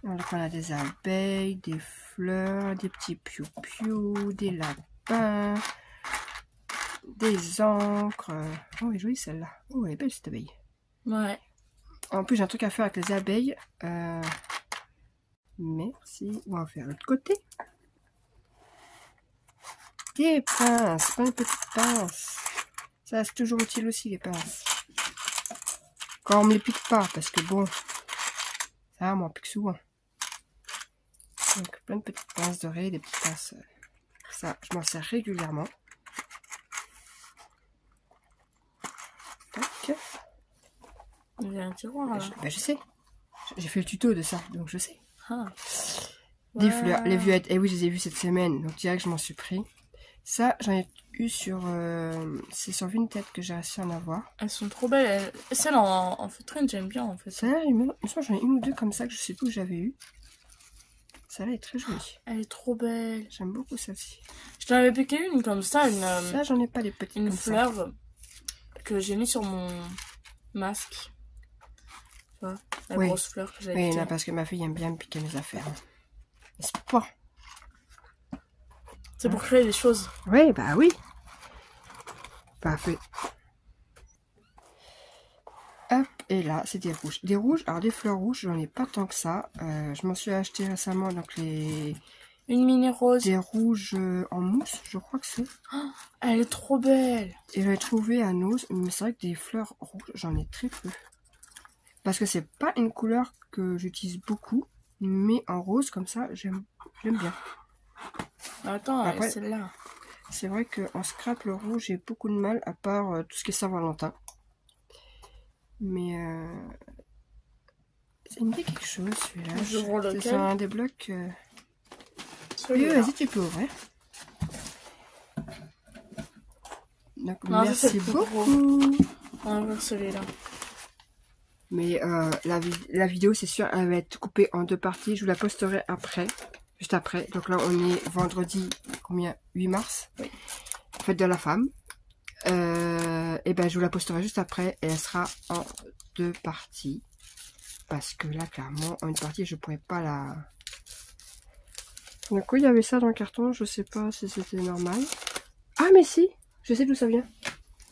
Donc on a des abeilles, des fleurs, des petits piou-piou, des lapins, des encres. Oh, elle est jolie celle-là. Oh, elle est belle cette abeille. Ouais. En plus, j'ai un truc à faire avec les abeilles. Merci. On va faire l'autre côté. Des pinces, plein de petites pinces. Ça, c'est toujours utile aussi, les pinces. Quand on me les pique pas, parce que bon, ça, on m'en pique souvent. Donc, plein de petites pinces dorées, des petites pinces. Ça, je m'en sers régulièrement. Tac. Il y a un tiroir là. Je sais. J'ai fait le tuto de ça, donc je sais. Ah. Des fleurs, les violettes. Eh oui, je les ai vues cette semaine, donc direct, je m'en suis pris. Ça, j'en ai eu sur... c'est sur Vinted que j'ai réussi à en avoir. Elles sont trop belles. Celle en feutrine, j'aime bien en fait. Ça, il me semble que j'en ai une ou deux comme ça que je sais plus où j'avais eu. Celle-là est très jolie. Elle est trop belle. J'aime beaucoup celle-ci. Je t'en avais piqué une comme ça, Ça, j'en ai pas les petites une comme fleur ça. que j'ai mis sur mon masque. Tu vois, la Oui. grosse fleur que j'avais Oui, piquée. non, parce que ma fille aime bien me piquer mes affaires. N'est-ce pas? C'est pour créer des choses. Oui, bah oui. Parfait. Hop, et là, c'est des rouges. Des rouges, alors des fleurs rouges, j'en ai pas tant que ça. Je m'en suis acheté récemment, donc Une mini rose. des rouges en mousse, je crois que c'est. Oh, elle est trop belle. Et je l'ai trouvé à Nose, mais c'est vrai que des fleurs rouges, j'en ai très peu. Parce que c'est pas une couleur que j'utilise beaucoup, mais en rose, comme ça, j'aime bien. Attends, Après, celle-là. c'est vrai qu'en scrap, le rouge, j'ai beaucoup de mal, à part tout ce qui est Saint-Valentin. Mais ça me dit quelque chose, celui-là. J'ouvre lequel? C'est sur un des blocs. Oui, Celui-là. vas-y, tu peux ouvrir. Donc, Non, ça, c'est merci le plus beaucoup. On va ouvrir celui-là. Mais la vidéo, c'est sûr, elle va être coupée en 2 parties. Je vous la posterai après, juste après. Donc là, on est vendredi, combien? 8 mars. Oui. Fête de la femme. Et ben, je vous la posterai juste après. Et elle sera en 2 parties. Parce que là, clairement, en une partie, je pourrais pas la... Donc oui, il y avait ça dans le carton. Je sais pas si c'était normal. Ah, mais si! Je sais d'où ça vient.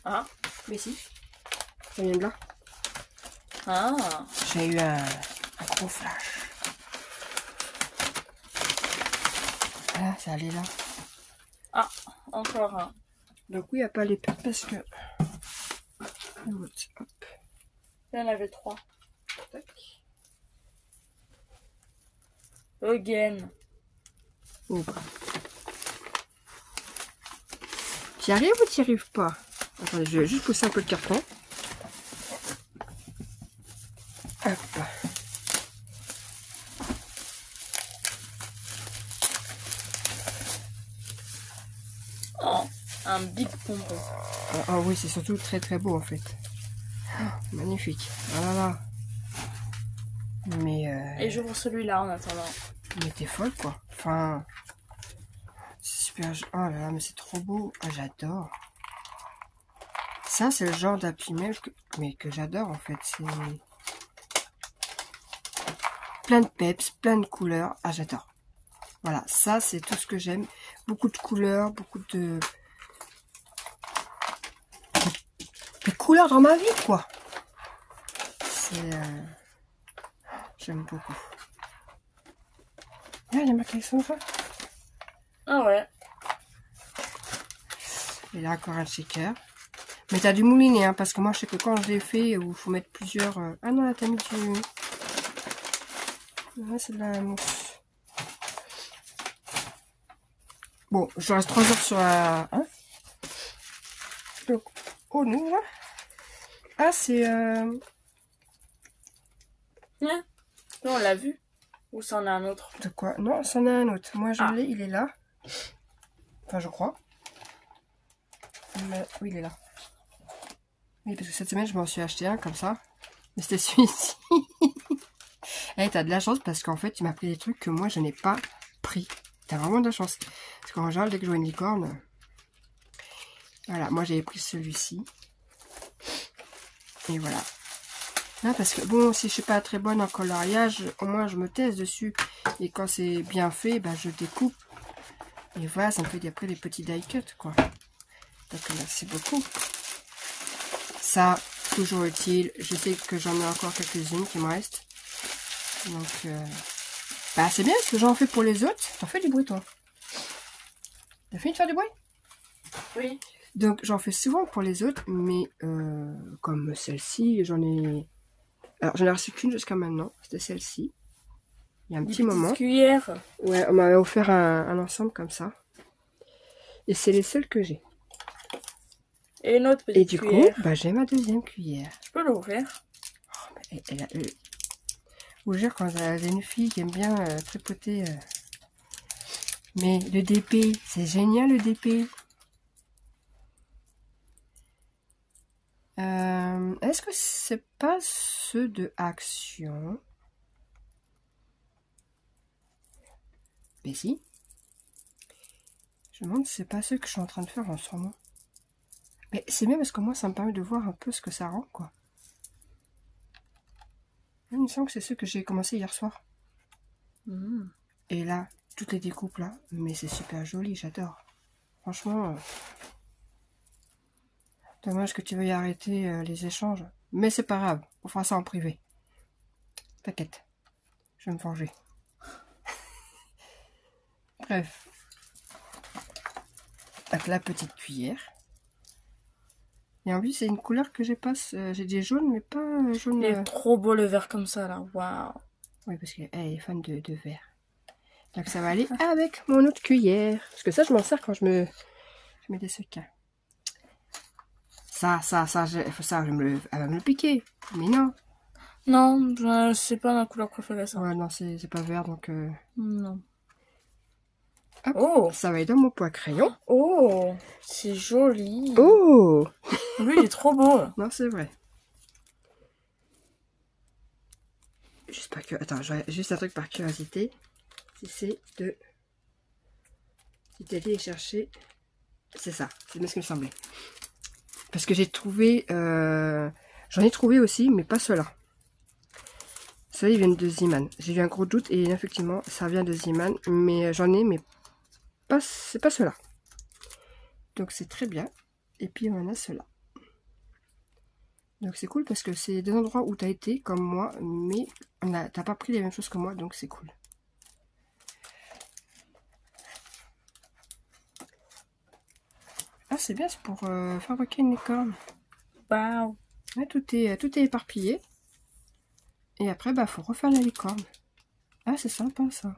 Ah. Mais si. Ça vient de là. Ah. J'ai eu un gros flash. Ah, ça allait là. Ah, encore un. Donc oui, il n'y a pas les pertes parce que... Hop. Il y en avait 3. Tac. Again. Oh bah. T'y arrives ou t'y arrives pas? Attendez, je vais juste pousser un peu le carton. Hop. Oh, un big pompon. Ah oui, c'est surtout très très beau en fait. Oh, magnifique. Ah là là. Mais Et j'ouvre celui-là en attendant. mais t'es folle quoi. Enfin, c'est super. Oh là là, mais c'est trop beau. Ah, j'adore. Ça, c'est le genre d'appui-mèche que j'adore en fait. C'est plein de peps, plein de couleurs. Ah, j'adore. Voilà, ça, c'est tout ce que j'aime. Beaucoup de couleurs, beaucoup de couleurs dans ma vie, quoi. C'est... J'aime beaucoup. Ah, il y a marqué ça. Ah ouais. Et là, encore un shaker. Mais t'as dû mouliner, hein, parce que moi, je sais que quand je l'ai fait, il faut mettre plusieurs... Ah non, là, t'as mis du... Là, c'est de la mousse. Bon, je reste 3 heures sur la... Hein, donc, on ouvre. Ah, c'est... Non, on l'a vu. Ou c'en a un autre? De quoi? Non, c'en a un autre. Moi, je l'ai, il est là. Enfin, je crois. Mais, oui, il est là. Oui, parce que cette semaine, je m'en suis acheté un comme ça. Mais c'était celui-ci. Eh, t'as de la chance parce qu'en fait, tu m'as pris des trucs que moi, je n'ai pas pris. T'as vraiment de la chance. Parce qu'en général, dès que je vois une licorne... Voilà, moi, j'avais pris celui-ci. Et voilà. Là, parce que, bon, si je suis pas très bonne en coloriage, au moins, je me teste dessus. Et quand c'est bien fait, ben, je découpe. Et voilà, ça me fait après des petits die cuts, quoi. Donc, merci beaucoup. Ça, toujours utile. Je sais que j'en ai encore quelques-unes qui me restent. Donc, bah, c'est bien parce que j'en fais pour les autres. T'en fais du bruit, toi? T'as fini de faire du bruit? Oui. Donc, j'en fais souvent pour les autres, mais comme celle-ci, j'en ai... Alors, j'en ai reçu qu'une jusqu'à maintenant. C'était celle-ci. Il y a un petit moment. Cuillère. Ouais, on m'avait offert un ensemble comme ça. Et c'est les seules que j'ai. Et une autre petite Et du cuillère. coup, bah, j'ai ma deuxième cuillère. Je peux l'ouvrir? Oh, elle a... Vous jure, quand vous avez une fille qui aime bien tripoter... Mais le DP, c'est génial le DP. Est-ce que c'est pas ceux de Action? s'épaissit. Je me demande si c'est pas ce que je suis en train de faire en ce moment. Mais c'est bien parce que moi, ça me permet de voir un peu ce que ça rend, quoi. Il me semble que c'est ce que j'ai commencé hier soir. Et là, toutes les découpes là, mais c'est super joli, j'adore. Franchement, dommage que tu veuilles arrêter les échanges. Mais c'est pas grave, on fera ça en privé. T'inquiète, je vais me venger. Bref. Avec la petite cuillère. Et en plus, c'est une couleur que j'ai pas. J'ai des jaunes, mais pas jaune. Il est trop beau le vert comme ça là. Waouh. Oui, parce qu'elle est fan de vert. Donc ça va aller avec mon autre cuillère. Parce que ça, je m'en sers quand je mets des sequins. Ça, elle va me le piquer. Mais non. Non, c'est pas ma couleur préférée ça. Ouais, non, c'est pas vert, donc... Non. Hop, Oh, ça va aller dans mon pot à crayon. oh, c'est joli. Oh, Lui, il est trop beau. non, c'est vrai. Juste par juste un truc par curiosité. Si c'est d'aller chercher... C'est ça, c'est bien ce qu'il me semblait. Parce que j'ai trouvé... J'en ai trouvé aussi, mais pas ceux-là. Ceux-là, ils viennent de Zeeman. J'ai eu un gros doute, et effectivement, ça vient de Zeeman. Mais j'en ai, mais c'est pas ceux-là. Donc c'est très bien. Et puis on a ceux-là. Donc c'est cool parce que c'est des endroits où tu as été, comme moi, mais t'as pas pris les mêmes choses que moi, donc c'est cool. Ah, c'est bien, c'est pour fabriquer une licorne. Waouh. Ouais, tout est éparpillé. Et après, bah, faut refaire la licorne. Ah, c'est sympa, ça.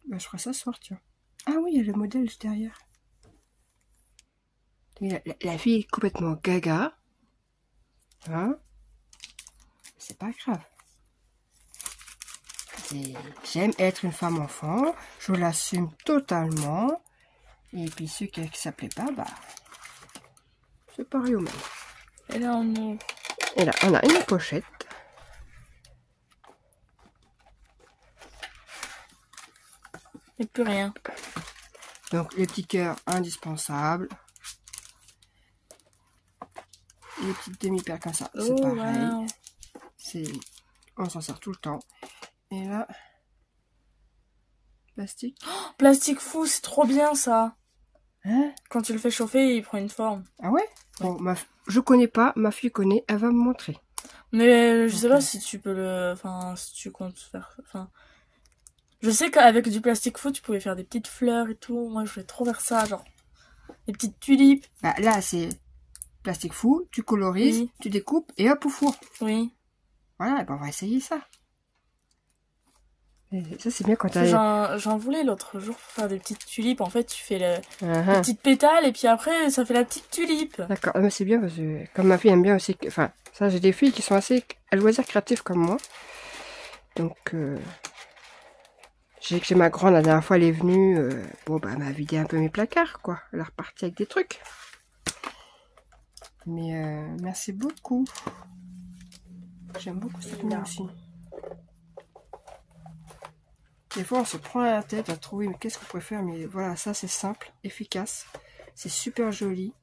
Bah, je ferai ça ce soir, tu vois. Ah oui, il y a le modèle juste derrière. La fille est complètement gaga. Hein? C'est pas grave. J'aime être une femme enfant. Je l'assume totalement. Et puis ceux qui ça plaît pas, bah... c'est pareil au même. Et là, on Et là, on a une pochette. Et plus rien. Donc, les petits cœurs indispensables. Les petites demi-paires comme ça, c'est pareil. Wow. On s'en sert tout le temps. Et là, plastique. Oh, plastique fou, c'est trop bien ça. Hein? Quand tu le fais chauffer, il prend une forme. Ah ouais? Bon, je connais pas, ma fille connaît, elle va me montrer. Mais je sais pas si tu peux le... Enfin, si tu comptes faire... Enfin... Je sais qu'avec du plastique fou, tu pouvais faire des petites fleurs et tout. Moi, je voulais trop faire ça, genre... Des petites tulipes. Bah, là, c'est plastique fou, tu colorises, Oui. tu découpes et hop au four. Oui. Voilà, bah, on va essayer ça. Et ça, c'est bien quand t'as... J'en voulais l'autre jour pour faire des petites tulipes. En fait, tu fais les petites pétales et puis après, ça fait la petite tulipe. D'accord, mais c'est bien parce que comme ma fille aime bien aussi... Enfin, ça, j'ai des filles qui sont assez à loisir créatif comme moi. Donc, j'ai ma grande, la dernière fois, elle est venue... bon, bah, elle m'a vidé un peu mes placards, quoi. Elle est repartie avec des trucs. Mais merci beaucoup. J'aime beaucoup cette main aussi. Des fois, on se prend la tête à trouver, mais qu'est-ce qu'on pourrait faire? Mais voilà, ça, c'est simple, efficace. C'est super joli.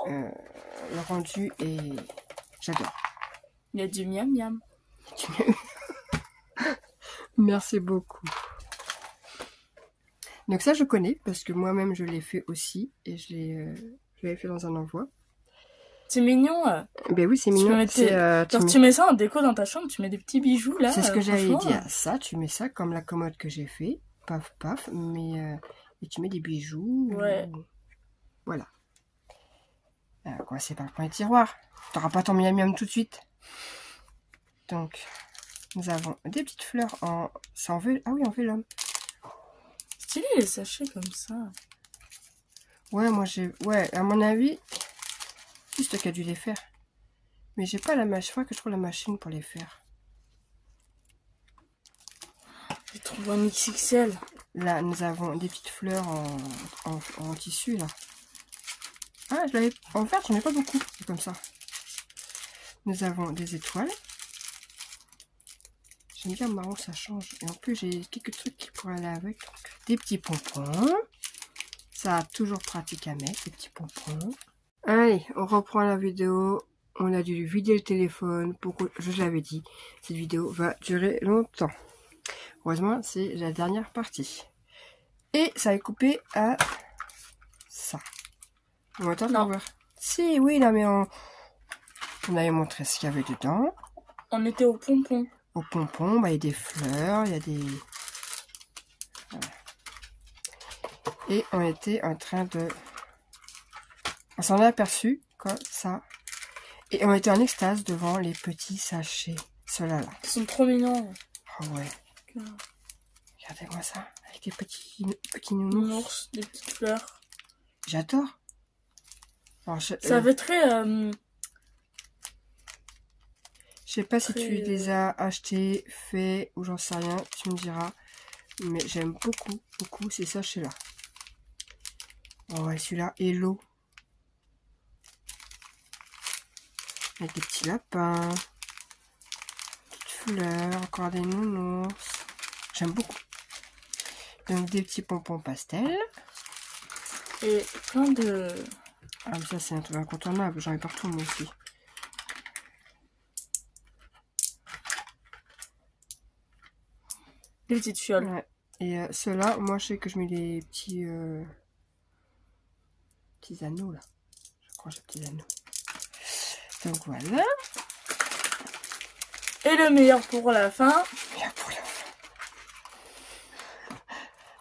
Le rendu est... J'adore. Il y a du miam miam. Merci beaucoup. Donc ça, je connais, parce que moi-même, je l'ai fait aussi. Et je l'avais fait dans un envoi. C'est mignon. Ben oui, c'est mignon. Tu mets ça en déco dans ta chambre, tu mets des petits bijoux là. C'est ce que j'avais dit. Ça, tu mets ça comme la commode que j'ai fait. Paf, paf. Mais et tu mets des bijoux. Ouais. Voilà. On va commencer par le premier tiroir. Tu n'auras pas ton miam miam tout de suite. Donc, nous avons des petites fleurs en... Ah oui, en vélum. Stylé les sachets comme ça. Ouais, moi j'ai... Ouais, à mon avis... Juste qui a dû les faire. Mais j'ai pas la machine. Il faudrait que je trouve la machine pour les faire. Je trouve un XXL. Là, nous avons des petites fleurs en tissu, là. Ah, je l'avais... En fait, j'en ai pas beaucoup. C'est comme ça. Nous avons des étoiles. J'aime bien le marron, ça change. Et en plus, j'ai quelques trucs qui pourraient aller avec. Donc, des petits pompons. Ça, toujours pratique à mettre, des petits pompons. Allez, on reprend la vidéo. On a dû vider le téléphone. Pourquoi je l'avais dit, cette vidéo va durer longtemps. Heureusement, c'est la dernière partie. Et ça est coupé à ça. On va attendre voir. Si, oui, là, mais on avait montré ce qu'il y avait dedans. On était au pompon. Au pompon, bah, il y a des fleurs, il y a des... Voilà. Et on était en train de... On s'en est aperçu, comme ça. Et on était en extase devant les petits sachets. Ceux-là, là. Ils sont trop mignons. Oh ouais. Regardez-moi ça. Avec des petits nounours. Des petites fleurs. J'adore. Ça fait très... Je sais pas si tu les as achetés, faits, ou j'en sais rien, tu me diras. Mais j'aime beaucoup ces sachets-là. Oh ouais, celui-là, Hello. Avec des petits lapins. Petites fleurs, encore des nounours. J'aime beaucoup. Donc des petits pompons pastel. Et plein de... Ah mais ça c'est un truc incontournable, j'en ai partout moi aussi. Des petites fioles. Ouais. Et ceux-là, moi je sais que je mets les petits anneaux là. Je crois que j'ai des petits anneaux. Donc voilà. Et le meilleur pour la fin.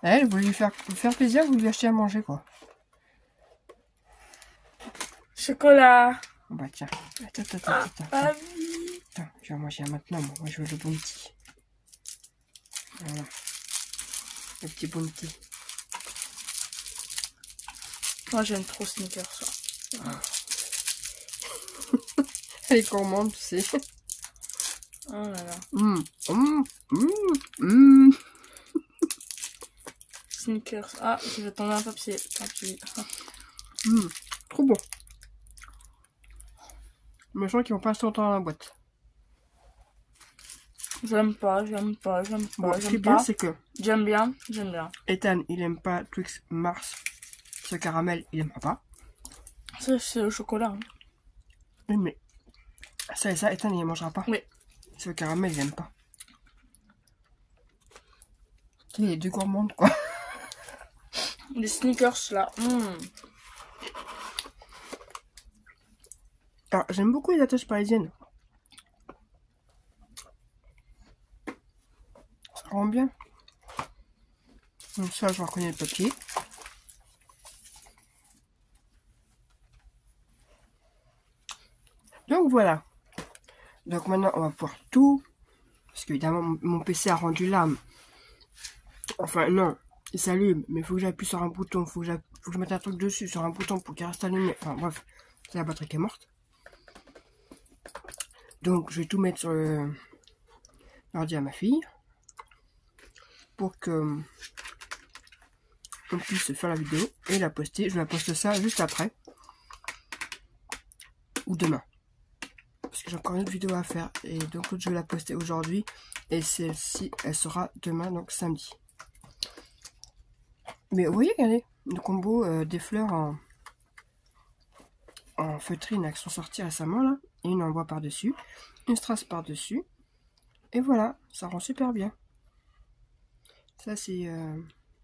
Elle voulait lui faire plaisir, vous lui achetez à manger quoi. Chocolat. Oh bah tiens. Attends. Ah oui. Attends, je vais manger maintenant, moi je veux le bounty. Voilà. Le petit bounty. Moi j'aime trop Snickers ça. Ah. Elle est gourmande, tu sais. Oh là là. Snickers. Ah, je vais tomber un papier. Tant pis. Trop bon. Mais je sens qu'ils vont pas rester longtemps dans la boîte. J'aime pas. Bon, ce qui est bien, c'est que... J'aime bien. Ethan, il aime pas Twix Mars. Ce caramel, il aimera pas. Ça, c'est le chocolat. Hein. Oui, mais... Ça et ça, Ethan, il ne mangera pas. Oui. Ce caramel, il aime pas. Il est deux gourmandes, quoi. Les Snickers, là. Alors, j'aime beaucoup les attaches parisiennes. Ça rend bien. Donc ça, je reconnais le papier. Donc voilà. Donc maintenant, on va pouvoir tout. Parce qu'évidemment, mon PC a rendu l'âme. Enfin, non. Il s'allume. Mais il faut que j'appuie sur un bouton. Faut que je mette un truc dessus, sur un bouton pour qu'il reste allumé. Enfin, bref. C'est la batterie qui est morte. Donc, je vais tout mettre sur l'ordi à ma fille. Pour que on puisse faire la vidéo et la poster. Je la poste ça juste après. Ou demain. Parce que j'ai encore une autre vidéo à faire. Et donc, je vais la poster aujourd'hui. Et celle-ci, elle sera demain, donc samedi. Mais vous voyez, regardez. Le combo des fleurs en feutrine qui sont sorties récemment, là. Et une en bois par-dessus. Une strass par-dessus. Et voilà, ça rend super bien. Ça, c'est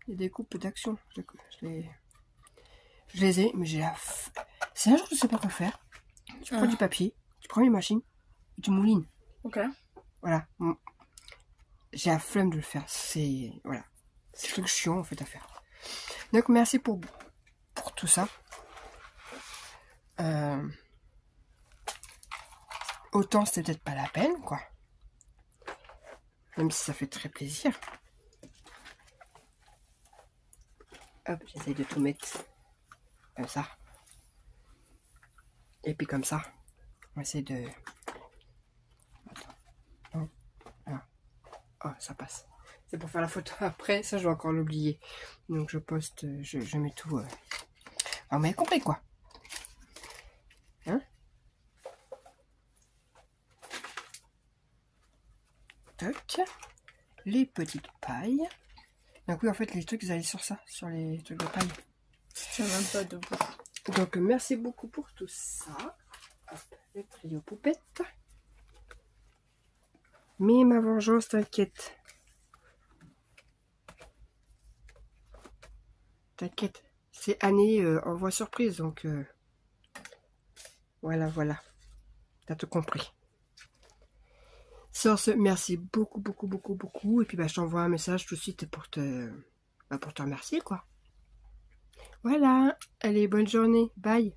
des découpes d'action. Je les ai, mais j'ai la... C'est un jour, je sais pas quoi faire. Tu prends du papier, tu prends une machine, et tu moulines. Ok. Voilà. J'ai la flemme de le faire. C'est... Voilà. C'est le truc chiant, en fait, à faire. Donc, merci pour tout ça. Autant, c'était peut-être pas la peine, quoi. Même si ça fait très plaisir. Hop, j'essaye de tout mettre comme ça. Et puis comme ça, on va essayer de... Attends. Ah. Oh, ça passe. C'est pour faire la photo après, ça je vais encore l'oublier. Donc je poste, je mets tout... Ah, vous m'avez compris quoi. Hein? toc. Les petites pailles. Donc oui, en fait, les trucs, ils allaient sur ça, sur les trucs de paille. Je tiens même pas debout. Donc, merci beaucoup pour tout ça. Hop, le trio poupette. Mais ma vengeance, t'inquiète. T'inquiète. C'est année envoi surprise, donc... voilà, voilà. T'as tout compris. Sur ce, merci beaucoup, beaucoup, beaucoup, beaucoup. Et puis, je t'envoie un message tout de suite pour te remercier, quoi. Voilà. Allez, bonne journée. Bye.